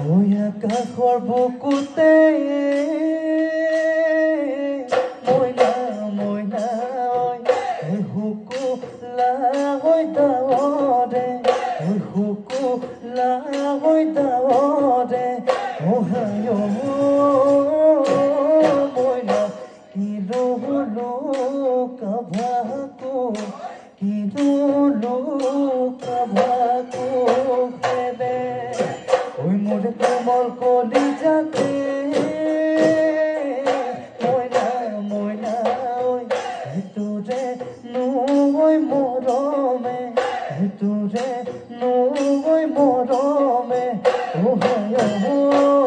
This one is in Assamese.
ওই আকাশৰ বুকুতে মইনা মইনা ঐ শুকুলা হৈ দাৱৰে ঐ শুকুলা হৈ দাৱৰে অহায় মইনা কিলো কাভাকো কিলো কাভাকো খেলে ওই মোর কোমল কলিজাতে মইনা মইনা ওই তোরে নই মরমে তোরে নই মরমে ও হায়